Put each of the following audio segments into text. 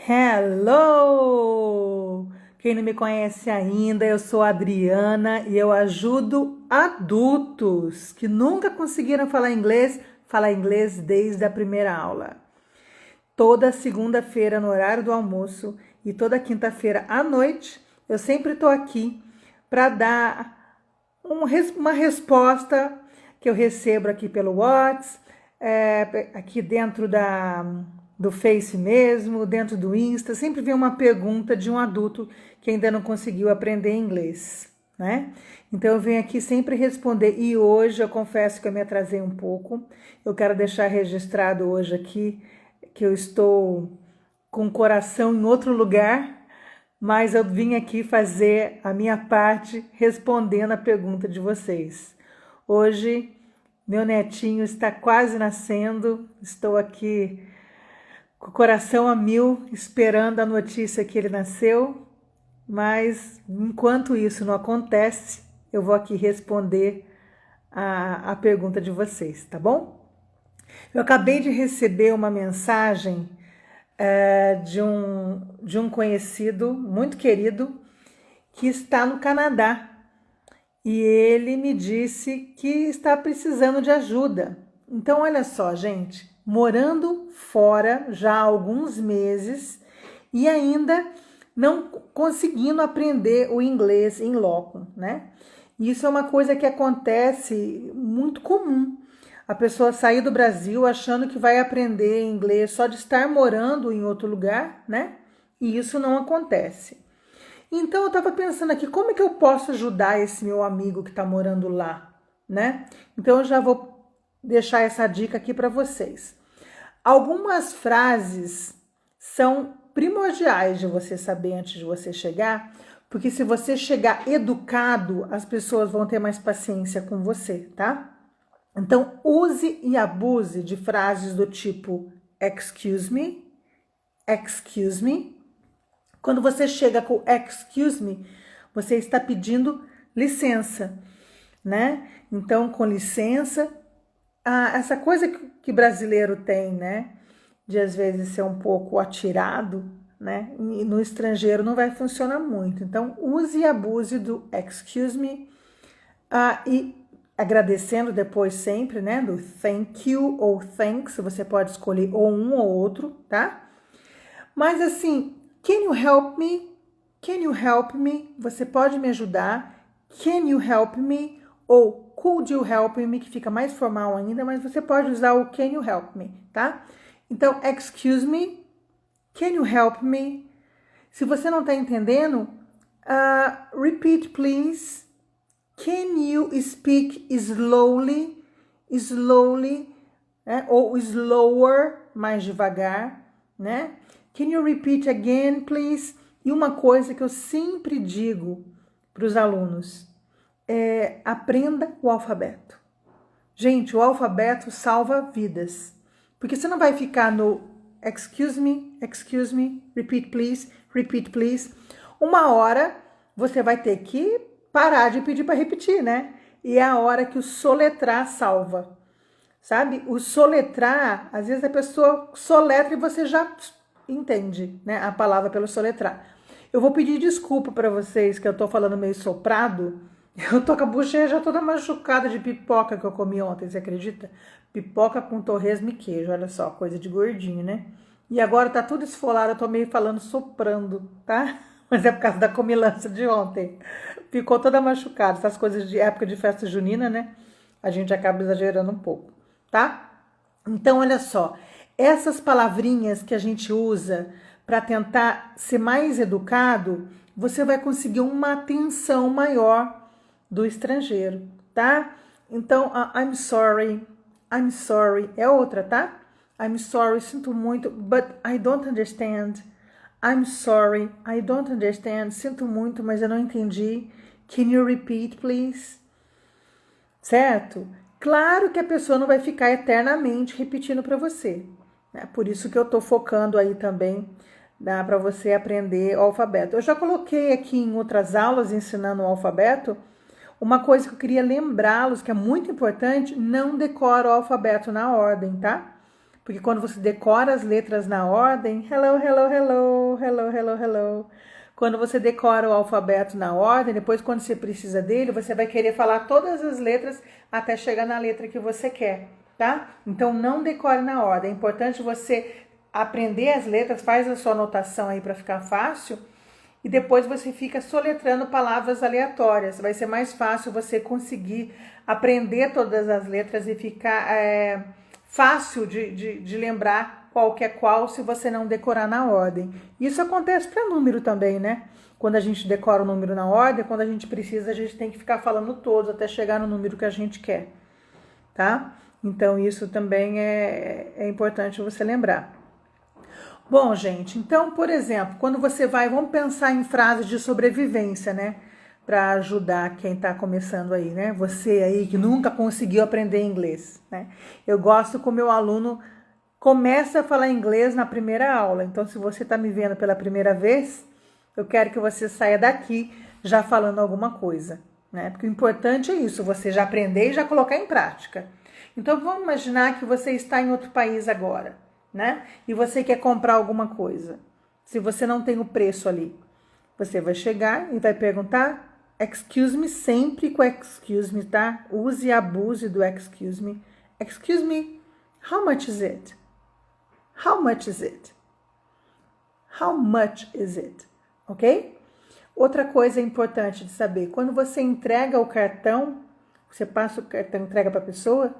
Hello! Quem não me conhece ainda, eu sou a Adriana e eu ajudo adultos que nunca conseguiram falar inglês desde a primeira aula. Toda segunda-feira no horário do almoço e toda quinta-feira à noite, eu sempre estou aqui para dar uma resposta que eu recebo aqui pelo WhatsApp, aqui dentro do Face mesmo, dentro do Insta, sempre vem uma pergunta de um adulto que ainda não conseguiu aprender inglês, né? Então eu venho aqui sempre responder e hoje eu confesso que eu me atrasei um pouco. Eu quero deixar registrado hoje aqui que eu estou com o coração em outro lugar, mas eu vim aqui fazer a minha parte respondendo a pergunta de vocês. Hoje meu netinho está quase nascendo, estou aqui com o coração a mil, esperando a notícia que ele nasceu, mas enquanto isso não acontece, eu vou aqui responder a pergunta de vocês, tá bom? Eu acabei de receber uma mensagem de um conhecido muito querido que está no Canadá e ele me disse que está precisando de ajuda. Então, olha só, gente, morando fora já há alguns meses e ainda não conseguindo aprender o inglês em loco, né? Isso é uma coisa que acontece muito comum. A pessoa sair do Brasil achando que vai aprender inglês só de estar morando em outro lugar, né? E isso não acontece. Então eu estava pensando aqui, como é que eu posso ajudar esse meu amigo que está morando lá, né? Então eu já vou deixar essa dica aqui para vocês. Algumas frases são primordiais de você saber antes de você chegar, porque se você chegar educado, as pessoas vão ter mais paciência com você, tá? Então, use e abuse de frases do tipo excuse me, excuse me. Quando você chega com excuse me, você está pedindo licença, né? Então, com licença, essa coisa que brasileiro tem, né? De às vezes ser um pouco atirado, né? E no estrangeiro não vai funcionar muito. Então, use e abuse do excuse me e agradecendo depois sempre, né? Do thank you ou thanks, você pode escolher ou um ou outro, tá? Mas assim, can you help me? Can you help me? Você pode me ajudar? Can you help me? Ou could you help me? Que fica mais formal ainda, mas você pode usar o can you help me, tá? Então, excuse me, can you help me? Se você não está entendendo, repeat please. Can you speak slowly? Slowly, né? Ou slower, mais devagar, né? Can you repeat again, please? E uma coisa que eu sempre digo para os alunos é aprenda o alfabeto. Gente, o alfabeto salva vidas. Porque você não vai ficar no excuse me, repeat please. Uma hora você vai ter que parar de pedir para repetir, né? E é a hora que o soletrar salva. Sabe? O soletrar, às vezes a pessoa soletra e você já entende, né, a palavra pelo soletrar. Eu vou pedir desculpa para vocês que eu tô falando meio soprado. Eu tô com a bochecha toda machucada de pipoca que eu comi ontem, você acredita? Pipoca com torresmo e queijo, olha só, coisa de gordinho, né? E agora tá tudo esfolado, eu tô meio falando soprando, tá? Mas é por causa da comilança de ontem. Ficou toda machucada, essas coisas de época de festa junina, né? A gente acaba exagerando um pouco, tá? Então, olha só, essas palavrinhas que a gente usa para tentar ser mais educado, você vai conseguir uma atenção maior do estrangeiro, tá? Então, I'm sorry, é outra, tá? I'm sorry, sinto muito, but I don't understand. I'm sorry, I don't understand, sinto muito, mas eu não entendi. Can you repeat, please? Certo? Claro que a pessoa não vai ficar eternamente repetindo para você. Né? Por isso que eu tô focando aí também, dá para você aprender o alfabeto. Eu já coloquei aqui em outras aulas ensinando o alfabeto. Uma coisa que eu queria lembrá-los, que é muito importante, não decora o alfabeto na ordem, tá? Porque quando você decora as letras na ordem, hello, hello, hello, hello, hello, hello. Quando você decora o alfabeto na ordem, depois quando você precisa dele, você vai querer falar todas as letras até chegar na letra que você quer, tá? Então não decore na ordem. É importante você aprender as letras, faz a sua anotação aí para ficar fácil. E depois você fica soletrando palavras aleatórias. Vai ser mais fácil você conseguir aprender todas as letras e ficar fácil de lembrar qual que é qual se você não decorar na ordem. Isso acontece para número também, né? Quando a gente decora o número na ordem, quando a gente precisa, a gente tem que ficar falando todos até chegar no número que a gente quer, tá? Então isso também é importante você lembrar. Bom, gente, então, por exemplo, quando você vai, vamos pensar em frases de sobrevivência, né? Para ajudar quem está começando aí, né? Você aí que nunca conseguiu aprender inglês, né? Eu gosto que o meu aluno começa a falar inglês na primeira aula. Então, se você está me vendo pela primeira vez, eu quero que você saia daqui já falando alguma coisa, né? Porque o importante é isso, você já aprender e já colocar em prática. Então, vamos imaginar que você está em outro país agora, né? E você quer comprar alguma coisa. Se você não tem o preço ali, você vai chegar e vai perguntar excuse me, sempre com excuse me, tá? Use e abuse do excuse me. Excuse me, how much is it? How much is it? How much is it? Ok? Outra coisa importante de saber, quando você entrega o cartão, você passa o cartão, entrega para a pessoa,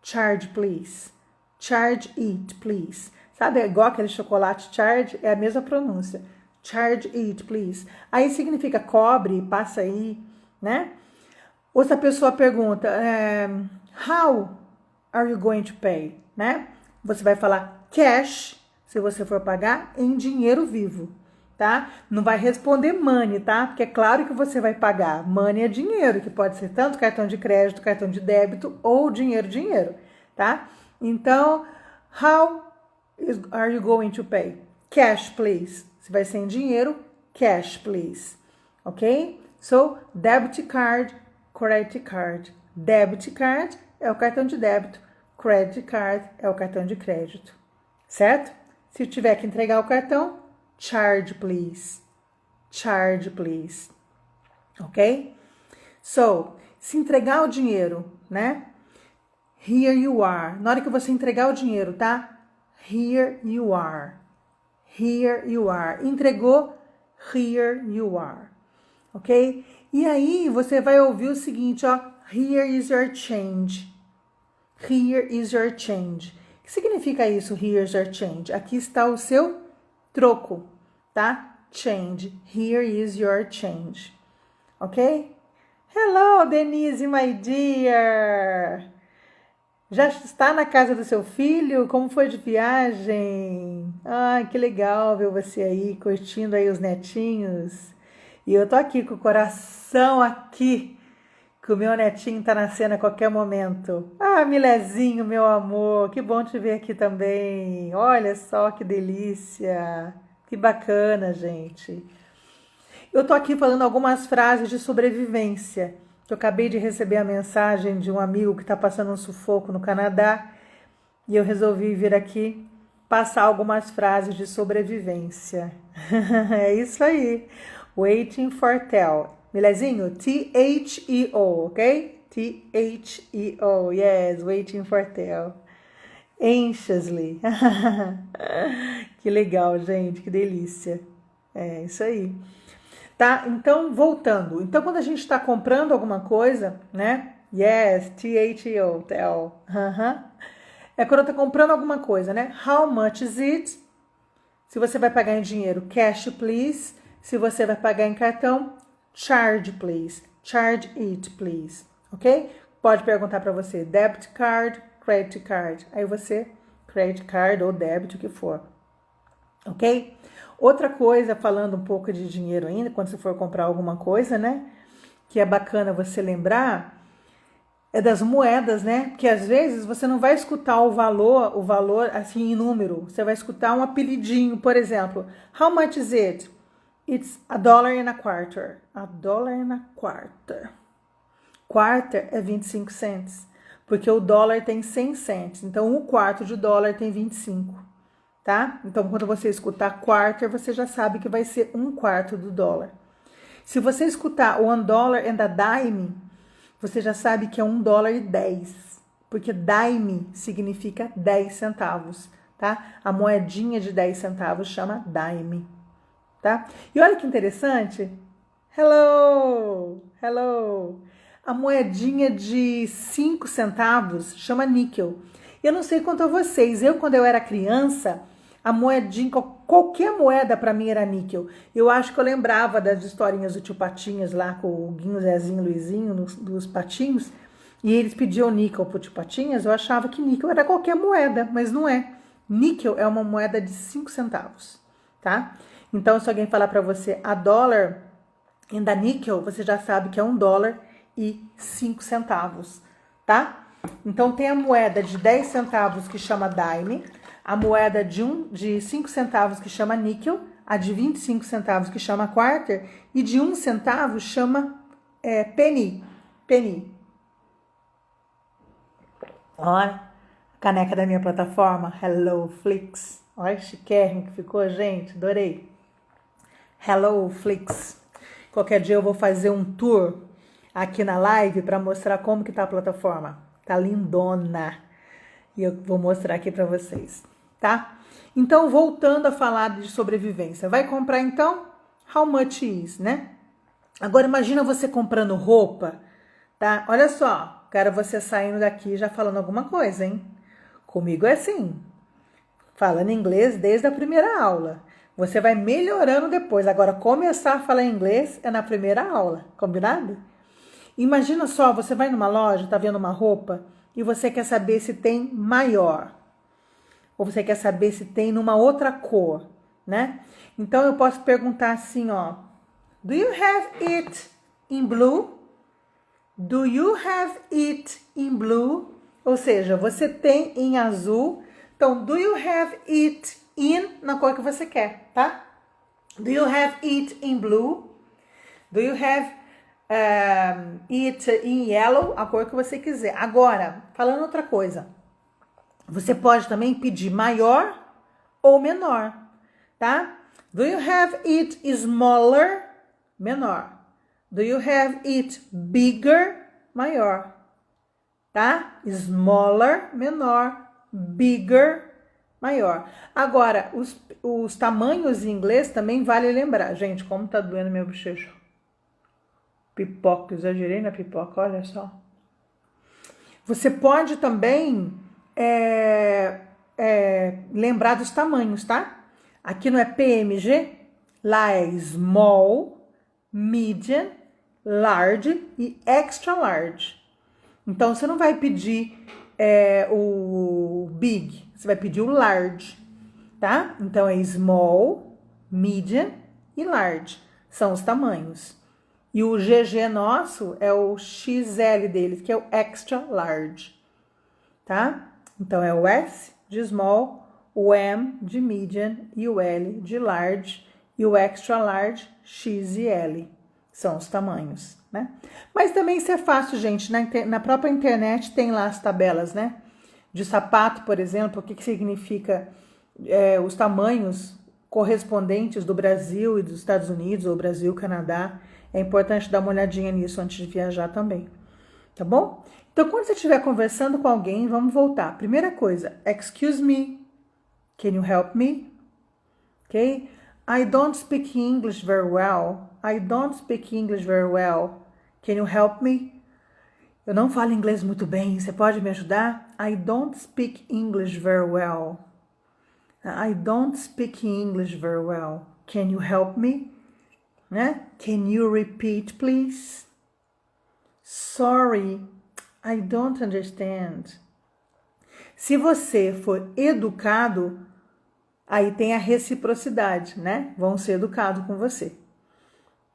charge please. Charge it, please. Sabe, é igual aquele chocolate charge, é a mesma pronúncia. Charge it, please. Aí significa cobre, passa aí, né? Outra pessoa pergunta, how are you going to pay? Né? Você vai falar cash, se você for pagar, em dinheiro vivo, tá? Não vai responder money, tá? Porque é claro que você vai pagar. Money é dinheiro, que pode ser tanto cartão de crédito, cartão de débito ou dinheiro, tá? Então, how are you going to pay? Cash, please. Se vai ser em dinheiro, cash, please. Ok? So, debit card, credit card. Debit card é o cartão de débito. Credit card é o cartão de crédito. Certo? Se tiver que entregar o cartão, charge, please. Charge, please. Ok? So, se entregar o dinheiro, né? Here you are. Na hora que você entregar o dinheiro, tá? Here you are. Here you are. Entregou, here you are. Ok? E aí você vai ouvir o seguinte, ó. Here is your change. Here is your change. O que significa isso, here is your change? Aqui está o seu troco, tá? Change. Here is your change. Ok? Hello, Denise, my dear. Já está na casa do seu filho? Como foi de viagem? Ai, que legal ver você aí, curtindo aí os netinhos. E eu tô aqui com o coração aqui, que o meu netinho tá nascendo a qualquer momento. Ah, Milezinho, meu amor, que bom te ver aqui também. Olha só que delícia. Que bacana, gente. Eu tô aqui falando algumas frases de sobrevivência. Eu acabei de receber a mensagem de um amigo que está passando um sufoco no Canadá e eu resolvi vir aqui passar algumas frases de sobrevivência. É isso aí. Waiting for Theo. Milezinho, T-H-E-O, ok? T-H-E-O, yes, waiting for Theo. Anxiously. Que legal, gente, que delícia. É isso aí. Tá? Então, voltando. Então, quando a gente está comprando alguma coisa, né? Yes, T-H-E-O, Theo. É quando está comprando alguma coisa, né? How much is it? Se você vai pagar em dinheiro, cash, please. Se você vai pagar em cartão, charge, please. Charge it, please. Ok? Pode perguntar para você, debit card, credit card. Aí você, credit card ou débito, o que for. Ok? Outra coisa, falando um pouco de dinheiro ainda, quando você for comprar alguma coisa, né? Que é bacana você lembrar, é das moedas, né? Porque às vezes você não vai escutar o valor assim em número. Você vai escutar um apelidinho, por exemplo. How much is it? It's $1.25. $1.25. Quarter é 25 cents. porque o dólar tem 100 cents, então um quarto de dólar tem 25, tá? Então, quando você escutar quarter, você já sabe que vai ser um quarto do dólar. Se você escutar $1 and a dime, você já sabe que é $1,10, porque dime significa 10 centavos, tá? A moedinha de 10 centavos chama dime, tá? E olha que interessante. Hello! Hello! A moedinha de 5 centavos chama níquel. Eu não sei quanto a vocês, quando eu era criança, a moedinha, qualquer moeda para mim era níquel. Eu acho que eu lembrava das historinhas do tio Patinhas lá com o Guinho, Zezinho, Luizinho, dos patinhos, e eles pediam níquel pro tio Patinhas. Eu achava que níquel era qualquer moeda, mas não é. Níquel é uma moeda de 5 centavos, tá? Então, se alguém falar para você a dólar and a níquel, você já sabe que é $1,05, tá? Então, tem a moeda de 10 centavos que chama dime, a moeda de 5 centavos que chama níquel, a de 25 centavos que chama quarter, e de 1 centavo chama penny. Penny. Olha, a caneca da minha plataforma, Hello Flix. Olha que chiquérrimo que ficou, gente, adorei. Hello Flix. Qualquer dia eu vou fazer um tour aqui na live para mostrar como que tá a plataforma. Tá lindona. E eu vou mostrar aqui para vocês, tá? Então, voltando a falar de sobrevivência. Vai comprar, então? How much is, né? Agora, imagina você comprando roupa, tá? Olha só, quero você saindo daqui já falando alguma coisa, hein? Comigo é assim. Falando inglês desde a primeira aula. Você vai melhorando depois. Agora, começar a falar inglês é na primeira aula, combinado? Imagina só, você vai numa loja, tá vendo uma roupa e você quer saber se tem maior. Ou você quer saber se tem numa outra cor, né? Então, eu posso perguntar assim, ó. Do you have it in blue? Do you have it in blue? Ou seja, você tem em azul. Então, do you have it in na cor que você quer, tá? Do you have it in blue? Do you have it in yellow? A cor que você quiser. Agora, falando outra coisa. Você pode também pedir maior ou menor, tá? Do you have it smaller? Menor. Do you have it bigger? Maior. Tá? Smaller, menor. Bigger, maior. Agora, os tamanhos em inglês também vale lembrar. Gente, como tá doendo meu bochecho. Pipoca, exagerei na pipoca, olha só. Você pode também lembrar dos tamanhos, tá? Aqui não é PMG, lá é small, medium, large e extra large. Então, você não vai pedir o big, você vai pedir o large, tá? Então, é small, medium e large. São os tamanhos. E o GG nosso é o XL deles, que é o extra large, tá? Então, é o S de small, o M de medium e o L de large. E o extra large, X e L. São os tamanhos, né? Mas também isso é fácil, gente. Na própria internet tem lá as tabelas, né? De sapato, por exemplo, o que significa os tamanhos correspondentes do Brasil e dos Estados Unidos, ou Brasil, Canadá. É importante dar uma olhadinha nisso antes de viajar também, tá bom? Então, quando você estiver conversando com alguém, vamos voltar. Primeira coisa, excuse me, can you help me? Ok? I don't speak English very well. I don't speak English very well. Can you help me? Eu não falo inglês muito bem. Você pode me ajudar? I don't speak English very well. I don't speak English very well. Can you help me? Né? Can you repeat, please? Sorry, I don't understand. Se você for educado, aí tem a reciprocidade, né? Vão ser educados com você,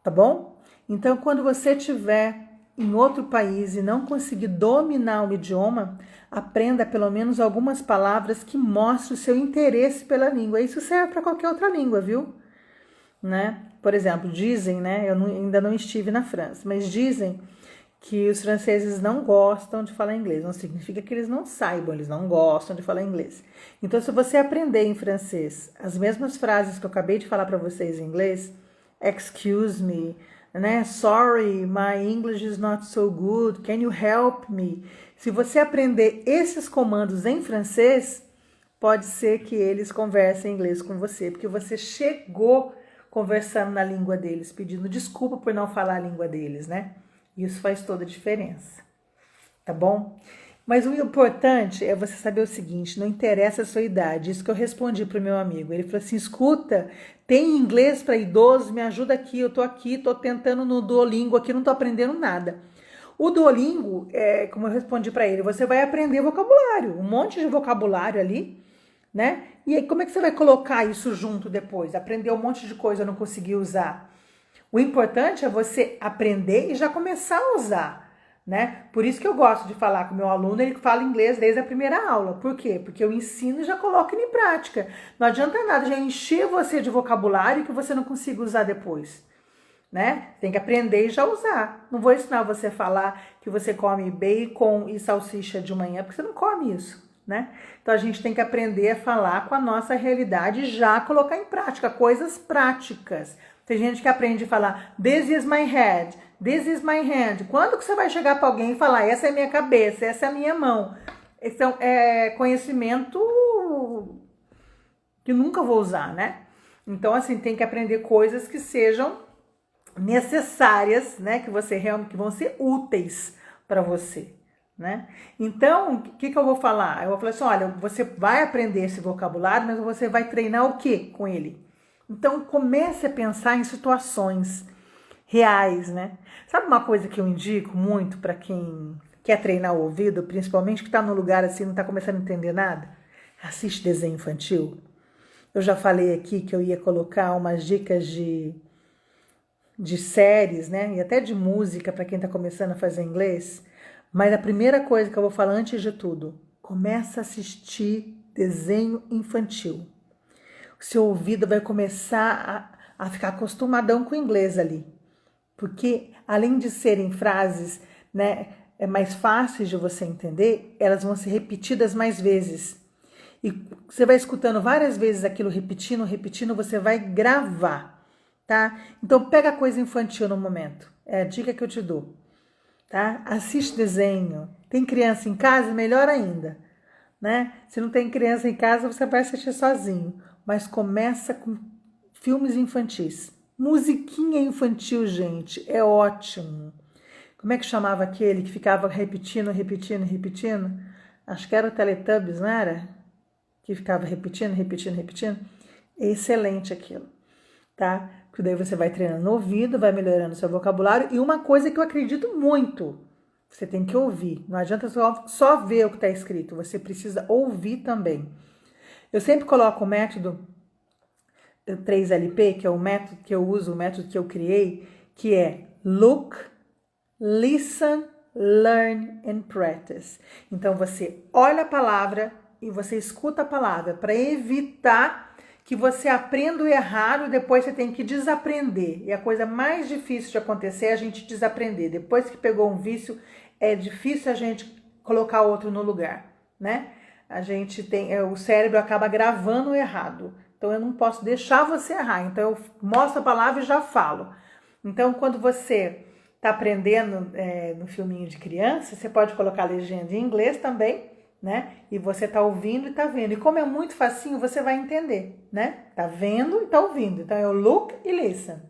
tá bom? Então, quando você estiver em outro país e não conseguir dominar o idioma, aprenda pelo menos algumas palavras que mostrem o seu interesse pela língua. Isso serve para qualquer outra língua, viu? Né? Por exemplo, dizem, né? Eu ainda não estive na França, mas dizem que os franceses não gostam de falar inglês. Não significa que eles não saibam, eles não gostam de falar inglês. Então, se você aprender em francês as mesmas frases que eu acabei de falar para vocês em inglês, excuse me, né? Sorry, my English is not so good. Can you help me? Se você aprender esses comandos em francês, pode ser que eles conversem inglês com você, porque você chegou conversando na língua deles, pedindo desculpa por não falar a língua deles, né? Isso faz toda a diferença, tá bom? Mas o importante é você saber o seguinte, não interessa a sua idade, isso que eu respondi pro meu amigo. Ele falou assim, escuta, tem inglês para idosos, me ajuda aqui, tô tentando no Duolingo aqui, não tô aprendendo nada. O Duolingo, como eu respondi para ele, você vai aprender vocabulário, um monte de vocabulário ali, né? E aí, como é que você vai colocar isso junto depois? Aprender um monte de coisa eu não consegui usar. O importante é você aprender e já começar a usar, né? Por isso que eu gosto de falar com o meu aluno, ele fala inglês desde a primeira aula. Por quê? Porque eu ensino e já coloco ele em prática. Não adianta nada já encher você de vocabulário que você não consiga usar depois, né? Tem que aprender e já usar. Não vou ensinar você a falar que você come bacon e salsicha de manhã, porque você não come isso, né? Então a gente tem que aprender a falar com a nossa realidade e já colocar em prática, coisas práticas. Tem gente que aprende a falar, this is my head, this is my hand. Quando que você vai chegar para alguém e falar, essa é a minha cabeça, essa é a minha mão? Então, é conhecimento que nunca vou usar, né? Então, assim, tem que aprender coisas que sejam necessárias, né? Que vão ser úteis para você, né? Então, o que eu vou falar? Eu vou falar assim, olha, você vai aprender esse vocabulário, mas você vai treinar o quê com ele? Então, comece a pensar em situações reais, né? Sabe uma coisa que eu indico muito para quem quer treinar o ouvido, principalmente que está num lugar assim, não está começando a entender nada? Assiste desenho infantil. Eu já falei aqui que eu ia colocar umas dicas de séries, né? E até de música para quem está começando a fazer inglês. Mas a primeira coisa que eu vou falar antes de tudo, começa a assistir desenho infantil. O seu ouvido vai começar a ficar acostumadão com o inglês ali. Porque, além de serem frases, né, mais fáceis de você entender, elas vão ser repetidas mais vezes. E você vai escutando várias vezes aquilo repetindo, você vai gravar, tá? Então, pega coisa infantil no momento. É a dica que eu te dou, tá? Assiste desenho. Tem criança em casa? Melhor ainda, né? Se não tem criança em casa, você vai assistir sozinho. Mas começa com filmes infantis. Musiquinha infantil, gente, é ótimo. Como é que chamava aquele que ficava repetindo? Acho que era o Teletubbies, não era? Que ficava repetindo. É excelente aquilo, tá? Porque daí você vai treinando no ouvido, vai melhorando o seu vocabulário. E uma coisa que eu acredito muito, você tem que ouvir. Não adianta só ver o que está escrito, você precisa ouvir também. Eu sempre coloco o método 3LP, que é o método que eu uso, o método que eu criei, que é Look, Listen, Learn and Practice. Então, você olha a palavra e você escuta a palavra para evitar que você aprenda o errado e depois você tem que desaprender. E a coisa mais difícil de acontecer é a gente desaprender. Depois que pegou um vício, é difícil a gente colocar outro no lugar, né? A gente tem, o cérebro acaba gravando o errado. Então, eu não posso deixar você errar. Então, eu mostro a palavra e já falo. Então, quando você está aprendendo no filminho de criança, você pode colocar a legenda em inglês também, né? E você está ouvindo e está vendo. E como é muito facinho, você vai entender, né? Tá vendo e está ouvindo. Então, é o look e listen.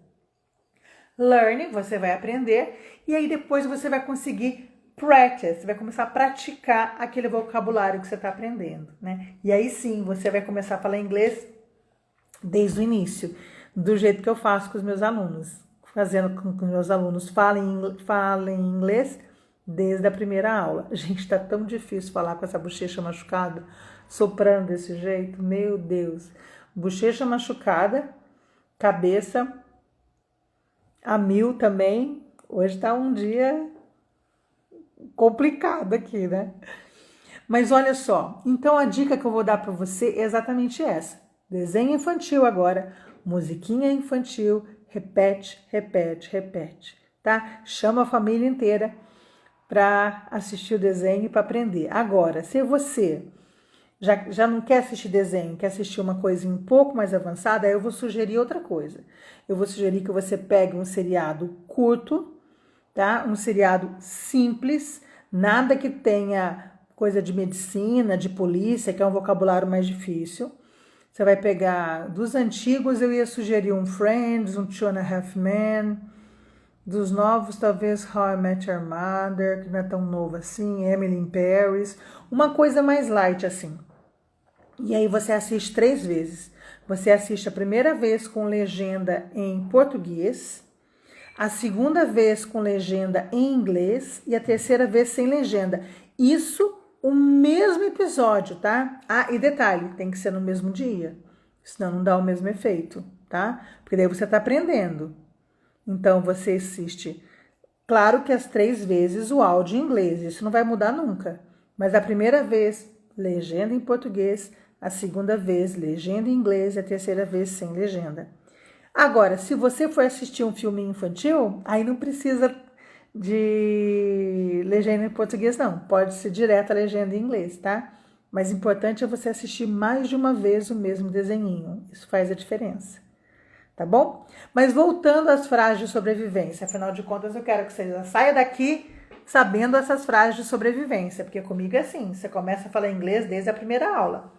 Learn, você vai aprender. E aí, depois você vai conseguir practice, você vai começar a praticar aquele vocabulário que você está aprendendo, né? E aí sim, você vai começar a falar inglês desde o início, do jeito que eu faço com os meus alunos, fazendo com que os meus alunos falem inglês desde a primeira aula. Gente, tá tão difícil falar com essa bochecha machucada, soprando desse jeito, meu Deus. Bochecha machucada, cabeça a mil também. Hoje tá um dia complicado aqui, né? Mas olha só, então a dica que eu vou dar para você é exatamente essa. Desenho infantil agora, musiquinha infantil, repete, tá? Chama a família inteira para assistir o desenho e para aprender. Agora, se você já não quer assistir desenho, quer assistir uma coisa um pouco mais avançada, aí eu vou sugerir outra coisa. Eu vou sugerir que você pegue um seriado curto, tá? Um seriado simples, nada que tenha coisa de medicina, de polícia, que é um vocabulário mais difícil. Você vai pegar dos antigos, eu ia sugerir um Friends, um Two and a Half Men. Dos novos, talvez How I Met Your Mother, que não é tão novo assim, Emily in Paris, uma coisa mais light assim. E aí você assiste 3 vezes. Você assiste a primeira vez com legenda em português, a segunda vez com legenda em inglês e a terceira vez sem legenda. Isso o mesmo episódio, tá? Ah, e detalhe, tem que ser no mesmo dia, senão não dá o mesmo efeito, tá? Porque daí você tá aprendendo. Então, você assiste, claro que as 3 vezes o áudio em inglês, isso não vai mudar nunca. Mas a primeira vez, legenda em português, a segunda vez, legenda em inglês e a terceira vez sem legenda. Agora, se você for assistir um filme infantil, aí não precisa de legenda em português, não. Pode ser direto a legenda em inglês, tá? Mas o importante é você assistir mais de uma vez o mesmo desenhinho. Isso faz a diferença. Tá bom? Mas voltando às frases de sobrevivência, afinal de contas eu quero que você já saia daqui sabendo essas frases de sobrevivência, porque comigo é assim, você começa a falar inglês desde a primeira aula.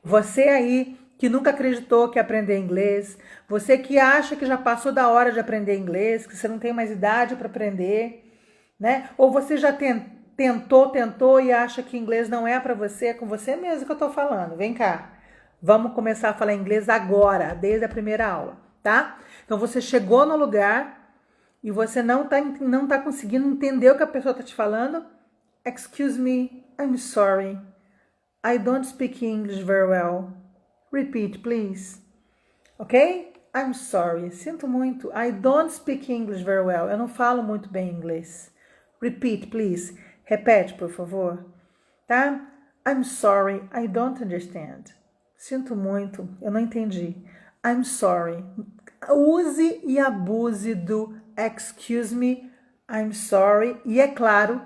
Você aí que nunca acreditou que ia aprender inglês, você que acha que já passou da hora de aprender inglês, que você não tem mais idade para aprender, né? Ou você já tentou e acha que inglês não é para você, é com você mesmo que eu tô falando. Vem cá, vamos começar a falar inglês agora, desde a primeira aula. Tá? Então você chegou no lugar e você não tá conseguindo entender o que a pessoa tá te falando. Excuse me, I'm sorry. I don't speak English very well. Repeat, please. Ok? I'm sorry. Sinto muito. I don't speak English very well. Eu não falo muito bem inglês. Repeat, please. Repete, por favor. Tá? I'm sorry. I don't understand. Sinto muito. Eu não entendi. I'm sorry. Use e abuse do excuse me, I'm sorry e, é claro,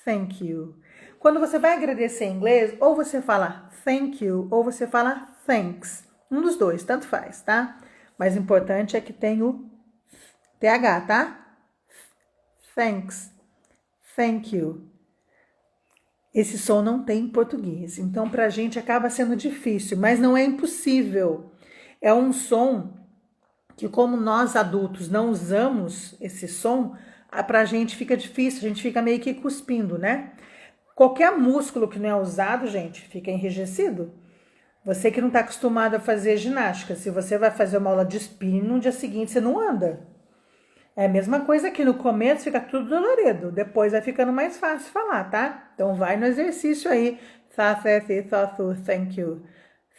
thank you. Quando você vai agradecer em inglês, ou você fala thank you ou você fala thanks. Um dos dois, tanto faz, tá? Mas o importante é que tem o TH, tá? Thanks, thank you. Esse som não tem em português, então pra gente acaba sendo difícil, mas não é impossível. É um som que, como nós adultos não usamos esse som, pra gente fica difícil, a gente fica meio que cuspindo, né? Qualquer músculo que não é usado, gente, fica enrijecido. Você que não está acostumado a fazer ginástica, se você vai fazer uma aula de spinning, no dia seguinte você não anda. É a mesma coisa aqui, no começo fica tudo dolorido, depois vai ficando mais fácil falar, tá? Então vai no exercício aí.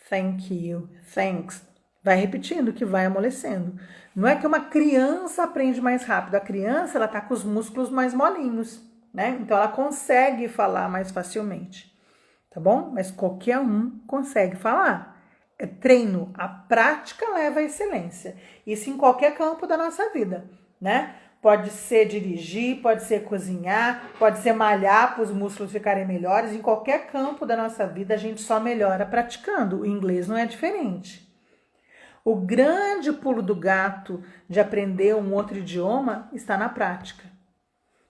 Thank you, thanks. Vai repetindo que vai amolecendo. Não é que uma criança aprende mais rápido, a criança ela tá com os músculos mais molinhos, né? Então ela consegue falar mais facilmente, tá bom? Mas qualquer um consegue falar. É treino, a prática leva à excelência. Isso em qualquer campo da nossa vida, né? Pode ser dirigir, pode ser cozinhar, pode ser malhar para os músculos ficarem melhores. Em qualquer campo da nossa vida a gente só melhora praticando. O inglês não é diferente. O grande pulo do gato de aprender um outro idioma está na prática,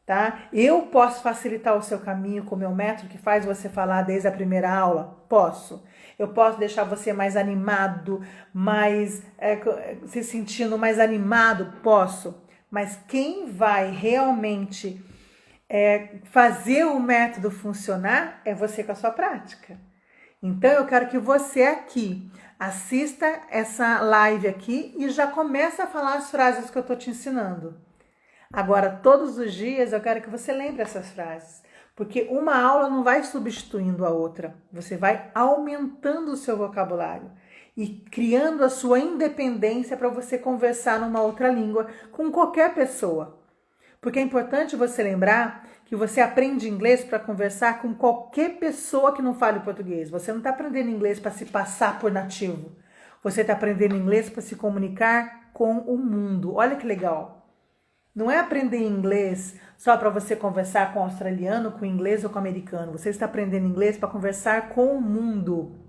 tá? Eu posso facilitar o seu caminho com o meu método que faz você falar desde a primeira aula? Posso. Eu posso deixar você mais animado, mais se sentindo mais animado? Posso. Mas quem vai realmente fazer o método funcionar é você com a sua prática. Então eu quero que você aqui assista essa live aqui e já comece a falar as frases que eu estou te ensinando. Agora, todos os dias eu quero que você lembre essas frases, porque uma aula não vai substituindo a outra. Você vai aumentando o seu vocabulário e criando a sua independência para você conversar numa outra língua com qualquer pessoa. Porque é importante você lembrar que você aprende inglês para conversar com qualquer pessoa que não fale português. Você não está aprendendo inglês para se passar por nativo. Você está aprendendo inglês para se comunicar com o mundo. Olha que legal. Não é aprender inglês só para você conversar com o australiano, com o inglês ou com o americano. Você está aprendendo inglês para conversar com o mundo.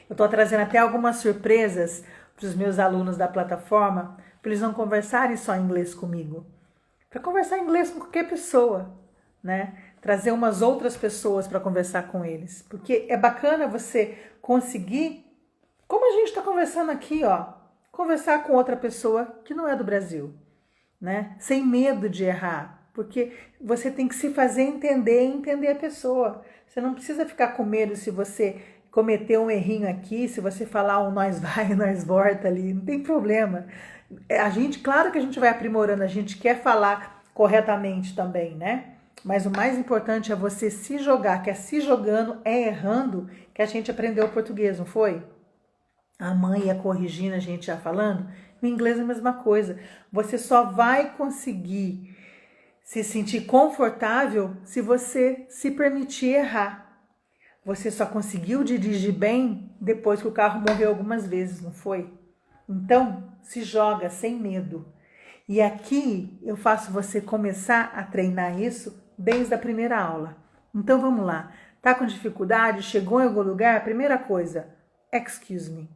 Eu estou trazendo até algumas surpresas para os meus alunos da plataforma, para eles não conversarem só em inglês comigo. Para conversar em inglês com qualquer pessoa, né? Trazer umas outras pessoas para conversar com eles. Porque é bacana você conseguir, como a gente está conversando aqui, ó, conversar com outra pessoa que não é do Brasil, né? Sem medo de errar. Porque você tem que se fazer entender e entender a pessoa. Você não precisa ficar com medo se você cometer um errinho aqui, se você falar um nós vai, nós volta ali, não tem problema. A gente, claro que a gente vai aprimorando, a gente quer falar corretamente também, né? Mas o mais importante é você se jogar, que é se jogando, é errando, que a gente aprendeu o português, não foi? A mãe ia corrigindo a gente já falando. No inglês é a mesma coisa. Você só vai conseguir se sentir confortável se você se permitir errar. Você só conseguiu dirigir bem depois que o carro morreu algumas vezes, não foi? Então, se joga sem medo. E aqui eu faço você começar a treinar isso desde a primeira aula. Então, vamos lá. Tá com dificuldade? Chegou em algum lugar? Primeira coisa, excuse me,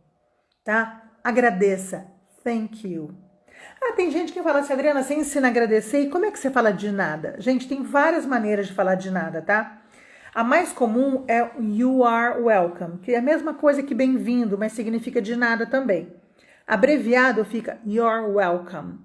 tá? Agradeça, thank you. Ah, tem gente que fala assim, Adriana, você ensina a agradecer e como é que você fala de nada? Gente, tem várias maneiras de falar de nada, tá? A mais comum é you are welcome, que é a mesma coisa que bem-vindo, mas significa de nada também. Abreviado fica you're welcome,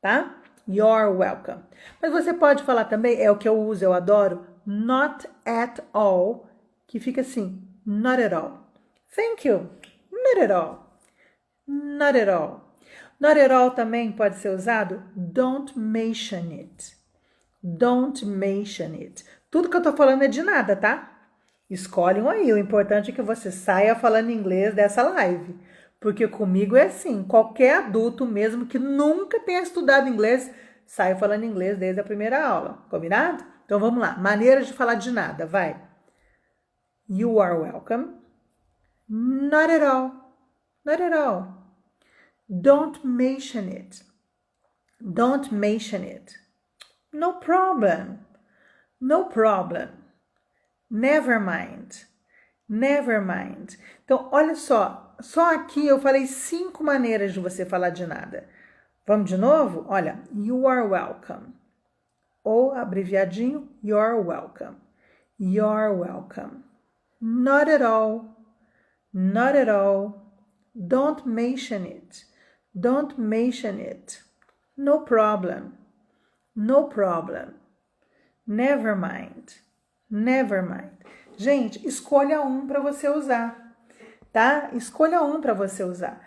tá? You're welcome. Mas você pode falar também, é o que eu uso, eu adoro, not at all, que fica assim, not at all. Thank you, not at all, not at all. Not at all também pode ser usado, don't mention it. Don't mention it. Tudo que eu tô falando é de nada, tá? Escolhe um aí. O importante é que você saia falando inglês dessa live. Porque comigo é assim. Qualquer adulto, mesmo que nunca tenha estudado inglês, sai falando inglês desde a primeira aula. Combinado? Então vamos lá. Maneiras de falar de nada. Vai. You are welcome. Not at all. Not at all. Don't mention it. Don't mention it. No problem. No problem. Never mind. Never mind. Então, olha só. Só aqui eu falei 5 maneiras de você falar de nada. Vamos de novo? Olha. You are welcome. Ou abreviadinho, you're welcome. You're welcome. Not at all. Not at all. Don't mention it. Don't mention it. No problem. No problem. Never mind. Never mind. Gente, escolha um para você usar, tá? Escolha um para você usar.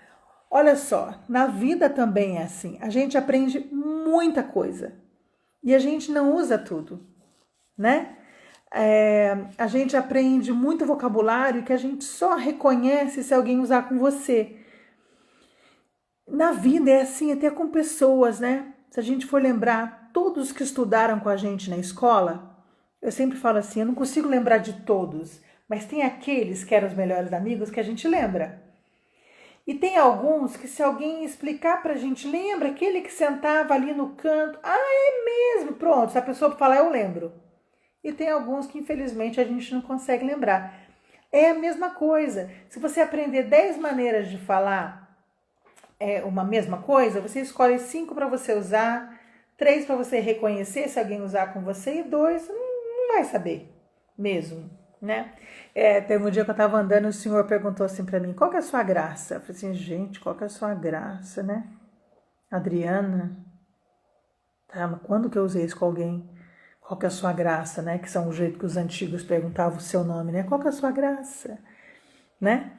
Olha só, na vida também é assim. A gente aprende muita coisa e a gente não usa tudo, né? A gente aprende muito vocabulário que a gente só reconhece se alguém usar com você. Na vida é assim, até com pessoas, né? Se a gente for lembrar, todos que estudaram com a gente na escola, eu sempre falo assim, eu não consigo lembrar de todos, mas tem aqueles que eram os melhores amigos que a gente lembra. E tem alguns que se alguém explicar pra gente, lembra aquele que sentava ali no canto? Ah, é mesmo, pronto, se a pessoa falar eu lembro. E tem alguns que infelizmente a gente não consegue lembrar. É a mesma coisa, se você aprender 10 maneiras de falar uma mesma coisa, você escolhe 5 para você usar, 3 para você reconhecer se alguém usar com você e 2 não vai saber mesmo, né? Teve um dia que eu tava andando e o senhor perguntou assim para mim, qual que é a sua graça? Eu falei assim, gente, qual que é a sua graça, né? Adriana, tá, mas quando que eu usei isso com alguém? Qual que é a sua graça, né? Que são o jeito que os antigos perguntavam o seu nome, né? Qual que é a sua graça, né?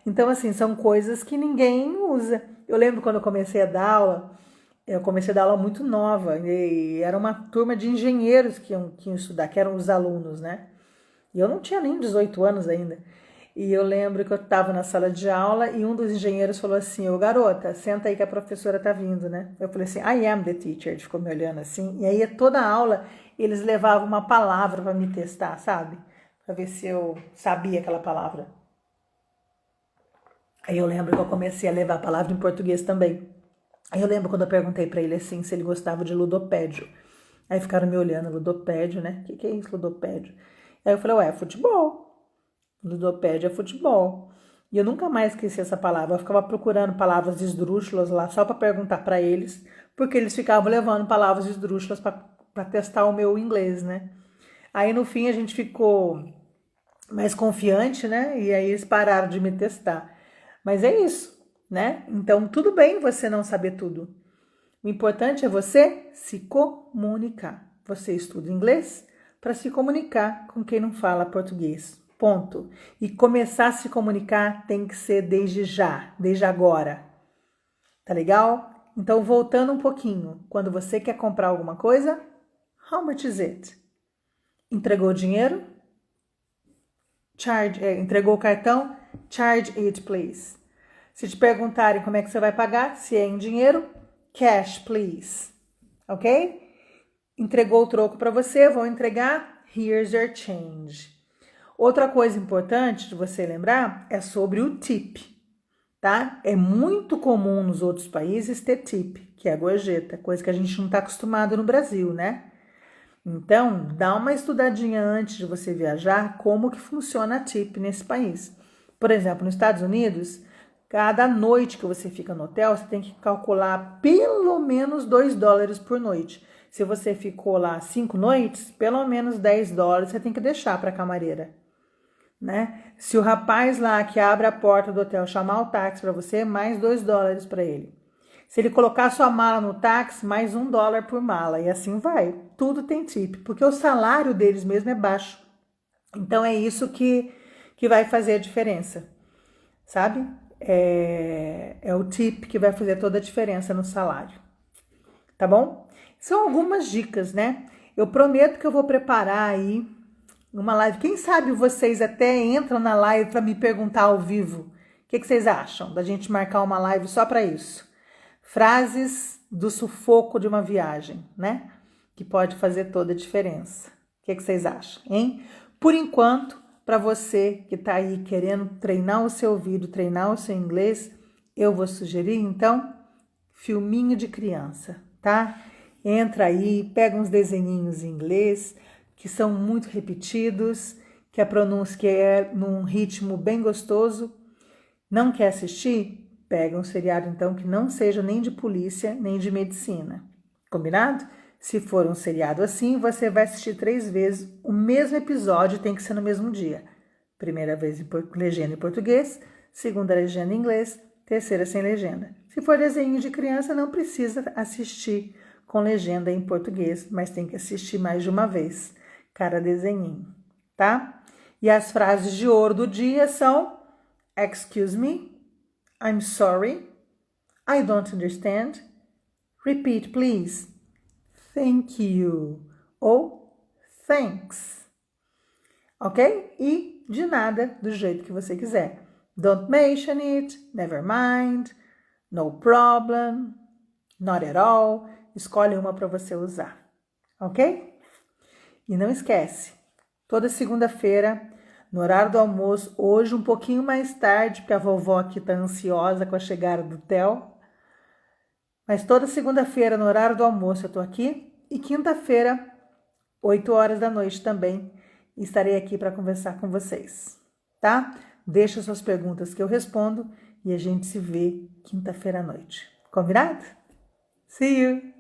Então, assim, são coisas que ninguém usa. Eu lembro quando eu comecei a dar aula muito nova, e era uma turma de engenheiros que iam estudar, que eram os alunos, né? E eu não tinha nem 18 anos ainda. E eu lembro que eu estava na sala de aula e um dos engenheiros falou assim, ô garota, senta aí que a professora tá vindo, né? Eu falei assim, I am the teacher. Ele ficou me olhando assim. E aí toda a aula eles levavam uma palavra para me testar, sabe? Para ver se eu sabia aquela palavra. Aí eu lembro que eu comecei a levar a palavra em português também. Aí eu lembro quando eu perguntei pra ele assim se ele gostava de ludopédio. Aí ficaram me olhando, ludopédio, né? O que é isso, ludopédio? Aí eu falei, ué, é futebol. Ludopédio é futebol. E eu nunca mais esqueci essa palavra. Eu ficava procurando palavras esdrúxulas lá só pra perguntar pra eles, porque eles ficavam levando palavras esdrúxulas pra testar o meu inglês, né? Aí no fim a gente ficou mais confiante, né? E aí eles pararam de me testar. Mas é isso, né? Então tudo bem você não saber tudo. O importante é você se comunicar. Você estuda inglês para se comunicar com quem não fala português. Ponto. E começar a se comunicar tem que ser desde já, desde agora. Tá legal? Então, voltando um pouquinho, quando você quer comprar alguma coisa, how much is it? Entregou o dinheiro? Entregou o cartão? Charge it, please. Se te perguntarem como é que você vai pagar, se é em dinheiro, cash, please. Ok? Entregou o troco para você, vão entregar, here's your change. Outra coisa importante de você lembrar é sobre o tip, tá? É muito comum nos outros países ter tip, que é a gorjeta, coisa que a gente não está acostumado no Brasil, né? Então, dá uma estudadinha antes de você viajar como que funciona a tip nesse país. Por exemplo, nos Estados Unidos, cada noite que você fica no hotel, você tem que calcular pelo menos $2 por noite. Se você ficou lá 5 noites, pelo menos $10 você tem que deixar para a camareira, né? Se o rapaz lá que abre a porta do hotel chamar o táxi para você, mais $2 para ele. Se ele colocar sua mala no táxi, mais $1 por mala. E assim vai. Tudo tem tip, porque o salário deles mesmo é baixo. Então é isso que vai fazer a diferença, sabe? É o tip que vai fazer toda a diferença no salário. Tá bom? São algumas dicas, né? Eu prometo que eu vou preparar aí uma live. Quem sabe vocês até entram na live para me perguntar ao vivo. O que vocês acham da gente marcar uma live só para isso? Frases do sufoco de uma viagem, né? Que pode fazer toda a diferença. O que vocês acham, hein? Por enquanto, para você que está aí querendo treinar o seu ouvido, treinar o seu inglês, eu vou sugerir, então, filminho de criança, tá? Entra aí, pega uns desenhinhos em inglês que são muito repetidos, que a pronúncia que é num ritmo bem gostoso. Não quer assistir? Pega um seriado, então, que não seja nem de polícia, nem de medicina. Combinado? Se for um seriado assim, você vai assistir 3 vezes o mesmo episódio, tem que ser no mesmo dia. Primeira vez em legenda em português, segunda legenda em inglês, terceira sem legenda. Se for desenho de criança, não precisa assistir com legenda em português, mas tem que assistir mais de uma vez, cada desenhinho, tá? E as frases de ouro do dia são: excuse me, I'm sorry, I don't understand, repeat please, thank you ou thanks, ok? E de nada, do jeito que você quiser. Don't mention it, never mind, no problem, not at all. Escolhe uma para você usar, ok? E não esquece, toda segunda-feira, no horário do almoço, hoje um pouquinho mais tarde, porque a vovó aqui tá ansiosa com a chegada do Theo. Mas toda segunda-feira, no horário do almoço, eu tô aqui. E quinta-feira, 8 horas da noite também, estarei aqui para conversar com vocês, tá? Deixa suas perguntas que eu respondo e a gente se vê quinta-feira à noite. Combinado? See you!